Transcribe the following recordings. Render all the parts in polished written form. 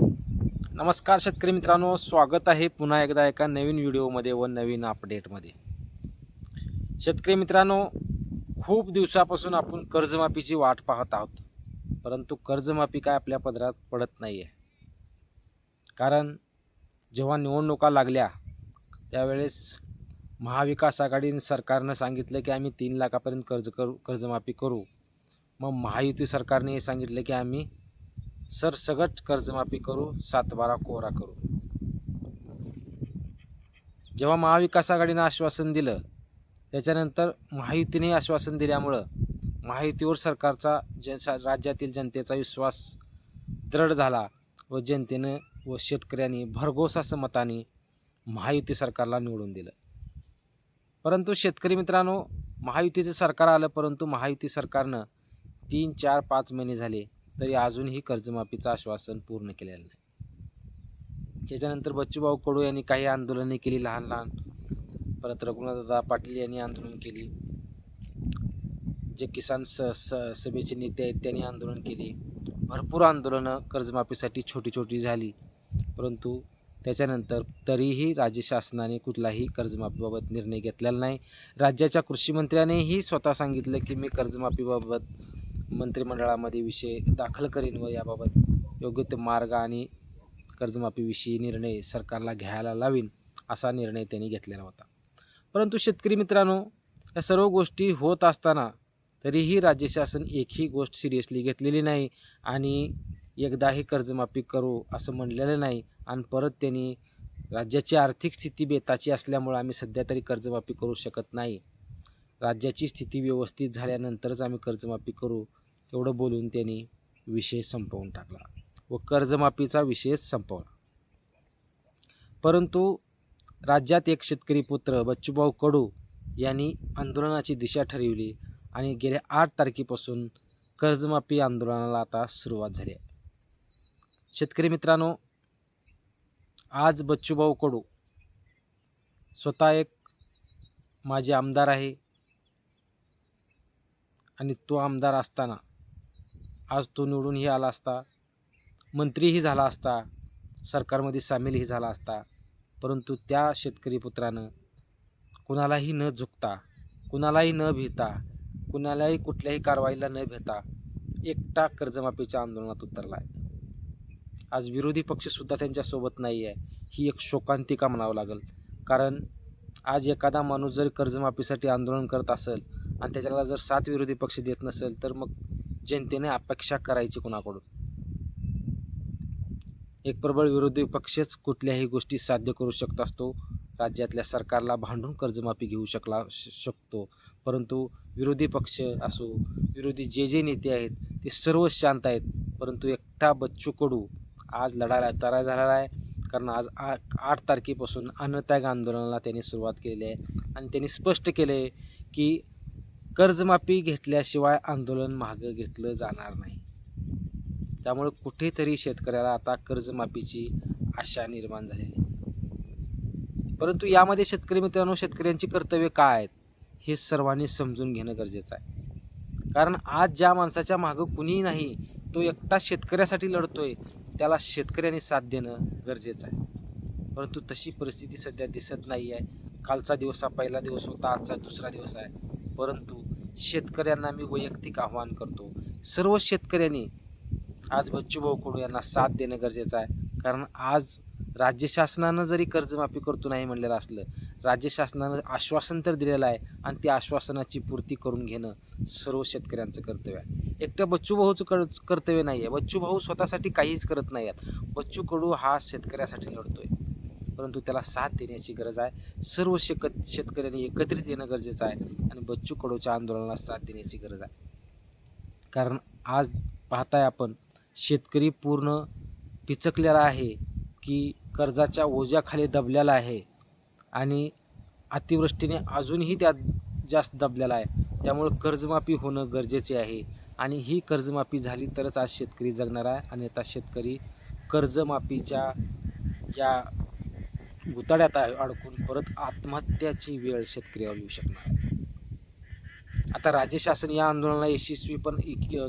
नमस्कार शेतकरी मित्रांनो, स्वागत आहे पुन्हा एकदा एका नवीन व्हिडिओमध्ये व नवीन अपडेटमध्ये. शेतकरी मित्रांनो, खूप दिवसापासून आपण कर्जमाफीची वाट पाहत आहोत, परंतु कर्जमाफी काय आपल्या पदरात पडत नाही आहे. कारण जेव्हा निवडणुका लागल्या त्यावेळेस महाविकास आघाडी सरकारनं सांगितलं की आम्ही 3 लाखापर्यंत कर्जमाफी करू. मग महायुती सरकारने सांगितलं की आम्ही सरसगट कर्जमाफी करू, 7/12 कोरा करू. जेव्हा महाविकास आघाडीनं आश्वासन दिलं त्याच्यानंतर महायुतीने आश्वासन दिल्यामुळं महायुतीवर सरकारचा राज्यातील जनतेचा विश्वास दृढ झाला व जनतेनं व शेतकऱ्यांनी भरघोस असं मताने महायुती सरकारला निवडून दिलं. परंतु शेतकरी मित्रांनो, महायुतीचं सरकार आलं, परंतु महायुती सरकारनं 3, 4, 5 महिने झाले तरी अजूनही कर्जमाफीचं आश्वासन पूर्ण केलेलं नाही. त्याच्यानंतर बच्चूभाऊ कडू यांनी काही आंदोलने केली लहान लहान, परत रघुनाथदादा पाटील यांनी आंदोलन केली, जे किसान सभेचे नेते आहेत त्यांनी आंदोलन केली. भरपूर आंदोलनं कर्जमाफीसाठी छोटी छोटी झाली, परंतु त्याच्यानंतर तरीही राज्य शासनाने कुठलाही कर्जमाफीबाबत निर्णय घेतलेला नाही. राज्याच्या कृषी मंत्र्यानेही स्वतः सांगितलं की मी कर्जमाफीबाबत मंत्रिमंडळामध्ये विषय दाखल करीन व याबाबत योग्य ते मार्ग आणि कर्जमाफीविषयी निर्णय सरकारला घ्यायला लावीन, असा निर्णय त्यांनी घेतलेला होता. परंतु शेतकरी मित्रांनो, या सर्व गोष्टी होत असताना तरीही राज्य शासन एकही गोष्ट सिरियसली घेतलेली नाही आणि एकदाही कर्जमाफी करू असं म्हणलेलं नाही. आणि परत त्यांनी राज्याची आर्थिक स्थिती बेताची असल्यामुळे आम्ही सध्या तरी कर्जमाफी करू शकत नाही, राज्याची स्थिती व्यवस्थित झाल्यानंतरच आम्ही कर्जमाफी करू, एवढं बोलून त्यांनी विषय संपवून टाकला व कर्जमाफीचा विषय संपवला. परंतु राज्यात एक शेतकरी पुत्र बच्चूभाऊ कडू यांनी आंदोलनाची दिशा ठरवली आणि गेल्या 8 तारखेपासून कर्जमाफी आंदोलनाला आता सुरुवात झाली आहे. शेतकरी मित्रांनो, आज बच्चूभाऊ कडू स्वतः एक माजी आमदार आहे आणि तो आमदार असताना आज तो निवडूनही आला असता, मंत्रीही झाला असता, सरकारमध्ये सामीलही झाला असता, परंतु त्या शेतकरी पुत्रानं कुणालाही न झुकता, कुणालाही न भीता, कुणालाही कुठल्याही कारवाईला न भेटा एकटा कर्जमाफीच्या आंदोलनात उतरला आहे. आज विरोधी पक्षसुद्धा त्यांच्यासोबत नाही आहे. ही एक शोकांतिका म्हणावं लागेल. कारण आज एखादा माणूस जर कर्जमाफीसाठी आंदोलन करत असेल आणि त्याच्याला जर साथ विरोधी पक्ष देत नसेल तर मग जनतेने अपेक्षा करायची कोणाकडून? एक प्रबळ विरोधी पक्षच कुठल्याही गोष्टी साध्य करू शकत असतो, राज्यातल्या सरकारला भांडून कर्जमाफी घेऊ शकतो. परंतु विरोधी पक्ष असो, विरोधी जे नेते आहेत ते सर्व शांत आहेत. परंतु एकटा बच्चू कडू आज लढायला तयार झालेला आहे. कारण आज 8 तारखेपासून अन्नत्याग आंदोलनाला त्यांनी सुरुवात केलेली आहे आणि त्यांनी स्पष्ट केले आहे की कर्जमाफी घेतल्याशिवाय आंदोलन मागं घेतलं जाणार नाही. त्यामुळे कुठेतरी शेतकऱ्याला आता कर्जमाफीची आशा निर्माण झालेली आहे. परंतु यामध्ये शेतकरी मित्रांनो, शेतकऱ्यांची कर्तव्य काय आहेत हे सर्वांनी समजून घेणं गरजेचं आहे. कारण आज ज्या माणसाच्या मागं कुणीही नाही, तो एकटा शेतकऱ्यासाठी लढतोय, त्याला शेतकऱ्यांनी साथ देणं गरजेचं आहे. परंतु तशी परिस्थिती सध्या दिसत नाही आहे. कालचा दिवस हा पहिला दिवस होता, आजचा दुसरा दिवस आहे. परंतु शेतकऱ्यांना मी वैयक्तिक आवाहन करतो, सर्व शेतकऱ्यांनी आज बच्चूभाऊ कडू यांना साथ देणं गरजेचं आहे. कारण आज राज्य शासनानं जरी कर्जमाफी करतो नाही म्हणलेलं असलं, राज्य शासनानं आश्वासन तर दिलेलं आहे आणि त्या आश्वासनाची पूर्ती करून घेणं सर्व शेतकऱ्यांचं कर्तव्य आहे. एकट्या बच्चूभाऊचं कर्तव्य नाही आहे. बच्चूभाऊ स्वतःसाठी काहीच करत नाही आहेत. बच्चू कडू हा शेतकऱ्यासाठी लढतोय, परंतु त्याला साथ देण्याची गरज आहे. सर्व शेतकऱ्यांनी एकत्रित येणं गरजेचं आहे आणि बच्चू कडूच्या आंदोलनाला साथ देण्याची गरज आहे. कारण आज पाहताय आपण, शेतकरी पूर्ण पिचकलेला आहे की कर्जाच्या ओझ्याखाली दबलेला आहे आणि अतिवृष्टीने अजूनही त्यात जास्त दबलेला आहे. त्यामुळे कर्जमाफी होणं गरजेचे आहे आणि ही कर्जमाफी झाली तरच आज शेतकरी जगणार आहे. आणि आता शेतकरी कर्जमाफीच्या या गुताड्यात अडकून परत आत्महत्याची वेळ शेतकऱ्यावर येऊ शकणार आहे. आता राज्य शासन या आंदोलनाला यशस्वी पण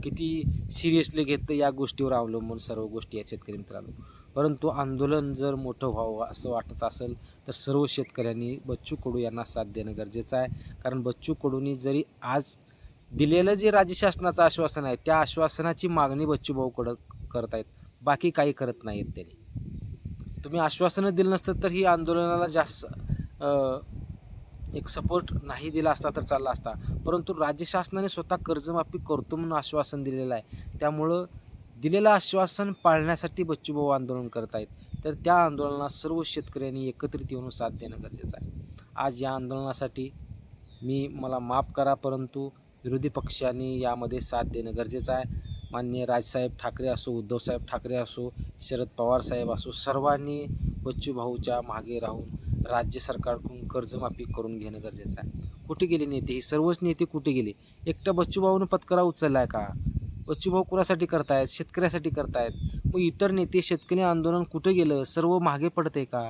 किती सिरियसली घेतं या गोष्टीवर अवलंबून सर्व गोष्टी आहेत शेतकरी मित्रांनो. परंतु आंदोलन जर मोठं व्हावं असं वाटत असेल तर सर्व शेतकऱ्यांनी बच्चू कडू यांना साथ देणं गरजेचं आहे. कारण बच्चू कडूंनी जरी आज दिलेलं जे राज्य शासनाचं आश्वासन आहे त्या आश्वासनाची मागणी बच्चूभाऊ करत आहेत, बाकी काही करत नाहीत त्यांनी. तुम्ही आश्वासनं दिलं नसतं तर ही आंदोलनाला जास्त एक सपोर्ट नाही दिला असता तर चालला असता. परंतु राज्य शासनाने स्वतः कर्जमाफी करतो म्हणून आश्वासन दिलेलं आहे. त्यामुळं दिलेलं आश्वासन पाळण्यासाठी बच्चूभाऊ आंदोलन करत आहेत. तर त्या आंदोलनात सर्व शेतकऱ्यांनी एकत्रित येऊन साथ देणं गरजेचं आहे. आज या आंदोलनासाठी मला माफ करा परंतु विरोधी पक्षांनी यामध्ये साथ देणं गरजेचं आहे. माननीय राजसाहेब ठाकरे असो, उद्धवसाहेब ठाकरे असो, शरद पवार साहेब असो, सर्वांनी बच्चूभाऊच्या मागे राहून राज्य सरकारकडून कर्जमाफी करून घेणं गरजेचं आहे. कुठे गेले नेते? हे सर्वच नेते कुठे गेले? एकटा बच्चूभाऊनं पत्करा उचलला आहे का? बच्चूभाऊ कुणासाठी करतायत? शेतकऱ्यासाठी करतायत. मग इतर नेते शेतकरी आंदोलन कुठे गेलं? सर्व मागे पडते का?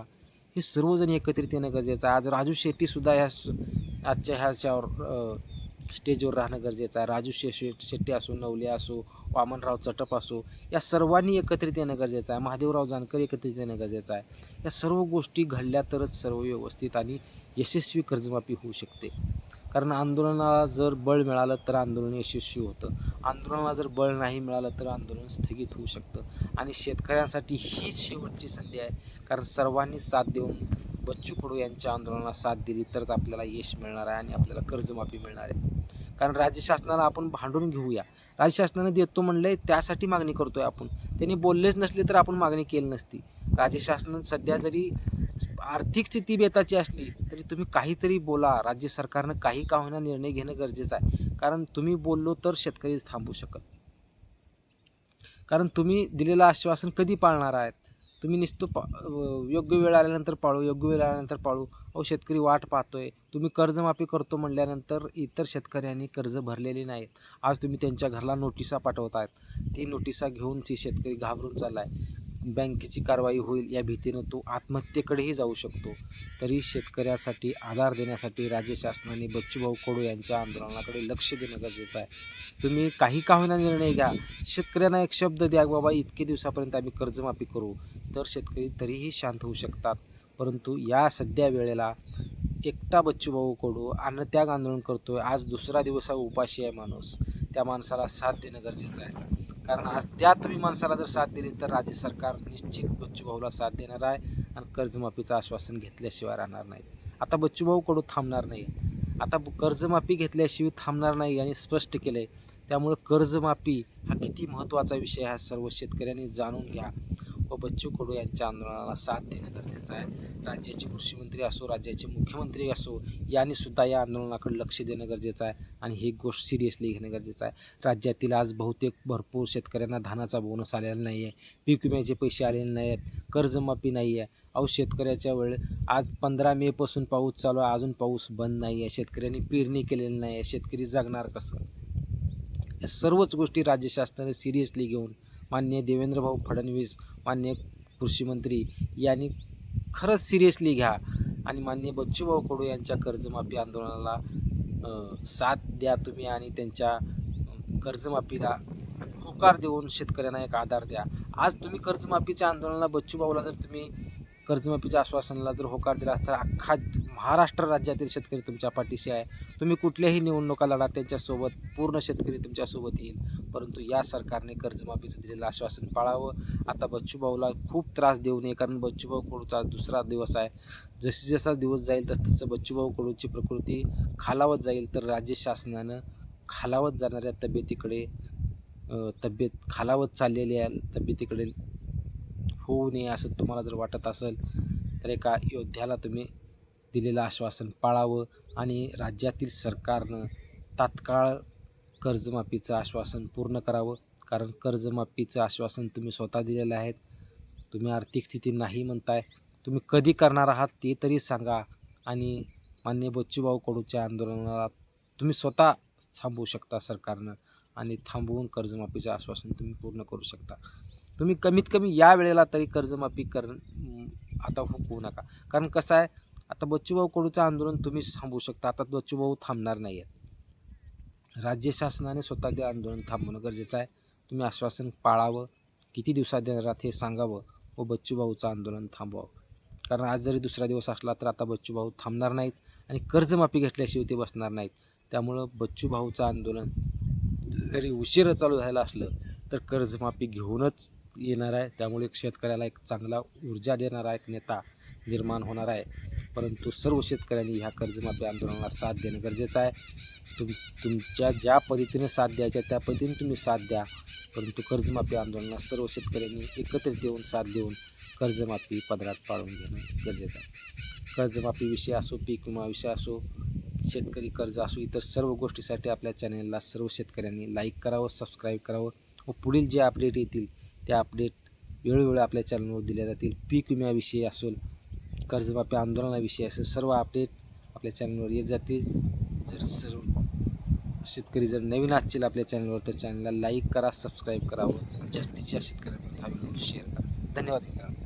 हे सर्वजण एकत्रित येणं गरजेचं आहे. आज राजू शेट्टीसुद्धा आजच्या ह्याच्यावर स्टेजवर राहणं गरजेचं आहे. राजू शेट्टी असो, नवले असो, वामनराव चटप असो, या सर्वांनी एकत्रित येणं गरजेचं आहे. महादेवराव जानकर एकत्रित येणं गरजेचं आहे. या सर्व गोष्टी घडल्या तरच सर्व व्यवस्थित आणि यशस्वी कर्जमाफी होऊ शकते. कारण आंदोलनाला जर बळ मिळालं तर आंदोलन यशस्वी होतं. आंदोलनाला जर बळ नाही मिळालं तर आंदोलन स्थगित होऊ शकतं. आणि शेतकऱ्यांसाठी हीच शेवटची संधी आहे. कारण सर्वांनी साथ देऊन बच्चू कडू यांच्या आंदोलनाला साथ दिली तरच आपल्याला यश मिळणार आहे आणि आपल्याला कर्जमाफी मिळणार आहे. कारण राज्य शासनाला आपण भांडून घेऊया. राज्य शासनाने देतो म्हणले त्यासाठी मागणी करतोय आपण. त्यांनी बोललेच नसले तर आपण मागणी केली नसती. राज्य शासनाने सध्या जरी आर्थिक स्थिती बेताची असली तरी तुम्ही काहीतरी बोला. राज्य सरकारनं काही का होईना निर्णय घेणं गरजेचं आहे. कारण तुम्ही बोललो तर शेतकरी थांबू शकत. कारण तुम्ही दिलेलं आश्वासन कधी पाळणार आहेत? तुम्ही योग्य वेळ आल्यानंतर पाळू, योग्य वेळ आल्यानंतर पाळू. अहो शेतकरी वाट पाहतोय. तुम्ही कर्जमाफी करतो म्हणल्यानंतर इतर शेतकऱ्यांनी कर्ज भरलेली नाहीत. आज तुम्ही त्यांच्या घरला नोटिसा पाठवतायत. ती नोटिसा घेऊन ती शेतकरी घाबरून चालला आहे. बँकेची कारवाई होईल या भीतीनं तो आत्महत्येकडेही जाऊ शकतो. तरी शेतकऱ्यासाठी आधार देण्यासाठी राज्य शासनाने बच्चूभाऊ कडू यांच्या आंदोलनाकडे लक्ष देणं गरजेचं आहे. तुम्ही काही का होईना निर्णय घ्या. शेतकऱ्यांना एक शब्द द्या, बाबा इतके दिवसापर्यंत आम्ही कर्जमाफी करू, तर शेतकरी तरीही शांत होऊ शकतात. परंतु या सध्या वेळेला एकटा बच्चूभाऊ कडू अन्नत्याग आंदोलन करतोय. आज दुसरा दिवस उपाशी आहे माणूस. त्या माणसाला साथ देणं गरजेचं आहे. कारण आज त्या तुम्ही माणसाला जर साथ दिली तर राज्य सरकार निश्चित बच्चूभाऊला साथ देणार आहे आणि कर्जमाफीचं आश्वासन घेतल्याशिवाय राहणार नाही. आता बच्चूभाऊ कडू थांबणार नाही. आता कर्जमाफी घेतल्याशिवाय थांबणार नाही आणि स्पष्ट केलं आहे. त्यामुळं कर्जमाफी हा किती महत्त्वाचा विषय आहे सर्व शेतकऱ्यांनी जाणून घ्या व बच्चू कडू यांच्या आंदोलनाला साथ देणं गरजेचं आहे. राज्याचे कृषीमंत्री असो, राज्याचे मुख्यमंत्री असो, यांनी सुद्धा या आंदोलनाकडे लक्ष देणं गरजेचं आहे आणि ही गोष्ट सिरियसली घेणं गरजेचं आहे. राज्यातील आज बहुतेक भरपूर शेतकऱ्यांना धानाचा बोनस आलेला नाही आहे, पीक विम्याचे पैसे आलेले नाही आहेत, कर्जमाफी नाही आहे. अहो शेतकऱ्याच्या आज 15 मेपासून पाऊस चालू आहे, अजून पाऊस बंद नाही आहे. शेतकऱ्यांनी पेरणी केलेली नाही आहे. शेतकरी जगणार कसं? या सर्वच गोष्टी राज्य शासनाने सिरियसली घेऊन माननीय देवेंद्रभाऊ फडणवीस, माननीय कृषीमंत्री यांनी खरंच सिरियसली घ्या आणि माननीय बच्चूभाऊ कडू यांच्या कर्जमाफी आंदोलनाला साथ द्या तुम्ही आणि त्यांच्या कर्जमाफीला होकार देऊन शेतकऱ्यांना एक आधार द्या. आज तुम्ही कर्जमाफीच्या आंदोलनाला बच्चूभाऊला जर तुम्ही कर्जमाफीच्या आश्वासनाला जर होकार दिला तर अख्खा महाराष्ट्र राज्यातील शेतकरी तुमच्या पाठीशी आहे. तुम्ही कुठल्याही निवडणुका लढा त्यांच्यासोबत पूर्ण शेतकरी तुमच्यासोबत येईल. परंतु या सरकारने कर्जमाफीचं दिलेलं आश्वासन पाळावं. आता बच्चूभाऊला खूप त्रास देऊ नये कारण बच्चूभाऊ कडूचा दुसरा दिवस आहे. जसा दिवस जाईल तसं बच्चूभाऊ कडूची प्रकृती खालावत जाईल तर राज्य शासनानं खालावत जाणाऱ्या तब्येत खालावत चाललेल्या तब्येतीकडे होऊ नये असं तुम्हाला जर वाटत असेल तर एका योद्ध्याला तुम्ही दिलेलं आश्वासन पाळावं आणि राज्यातील सरकारनं तात्काळ कर्जमाफीचं आश्वासन पूर्ण करावं. कारण कर्जमाफीचं आश्वासन तुम्ही स्वतः दिलेलं आहे. तुम्ही आर्थिक स्थिती नाही म्हणताय. तुम्ही कधी करणार आहात ते तरी सांगा आणि माननीय बच्चूभाऊ कडूच्या आंदोलनाला तुम्ही स्वतः थांबवू शकता सरकारनं आणि थांबवून कर्जमाफीचं आश्वासन तुम्ही पूर्ण करू शकता. तुम्ही कमीत कमी या वेळेला तरी कर्जमाफी आता होऊ नका. कारण कसं आहे, आता बच्चूभाऊ कडूचं आंदोलन तुम्ही थांबवू शकता. आता बच्चूभाऊ थांबणार नाही आहेत. राज्य शासनाने स्वतः ते आंदोलन थांबवणं गरजेचं आहे. तुम्ही आश्वासन पाळावं, किती दिवसात देणार आहात हे सांगावं व बच्चूभाऊचं आंदोलन थांबवावं. कारण आज जरी दुसरा दिवस असला तर आता बच्चूभाऊ थांबणार नाहीत आणि कर्जमाफी घेतल्याशिवाय ते बसणार नाहीत. त्यामुळं बच्चूभाऊचं आंदोलन जरी उशिरा चालू झालं असलं तर कर्जमाफी घेऊनच येणार आहे. त्यामुळे शेतकऱ्याला एक चांगला ऊर्जा देणारा एक नेता निर्माण होणार आहे. परंतु सर्व शेतकऱ्यांनी ह्या कर्जमाफी आंदोलनाला साथ देणं गरजेचं आहे. तुमच्या ज्या पद्धतीने साथ द्यायच्या त्या पद्धतीने तुम्ही साथ द्या, परंतु कर्जमाफी आंदोलनाला सर्व शेतकऱ्यांनी एकत्रित देऊन साथ देऊन कर्जमाफी पदरात पाडून घेणं गरजेचं आहे. कर्जमाफी विषय असो, पीक विमा विषय असो, शेतकरी कर्ज असो, इतर सर्व गोष्टीसाठी आपल्या चॅनेलला सर्व शेतकऱ्यांनी लाईक करावं, सबस्क्राईब करावं व पुढील जे अपडेट येतील त्या अपडेट वेळोवेळी आपल्या चॅनलवर दिल्या जातील. पीक विम्याविषयी असेल, कर्जमाफी आंदोलनाविषयी असेल, सर्व अपडेट आपल्या चॅनलवर येत जातील. जर सर्व शेतकरी जर नवीन असतील आपल्या चॅनलवर तर चॅनलला लाईक करा, सबस्क्राईब करावं, जास्तीत जास्त शेतकऱ्यांपर्यंत हा व्हिडिओ शेअर करा. धन्यवाद मित्रांनो.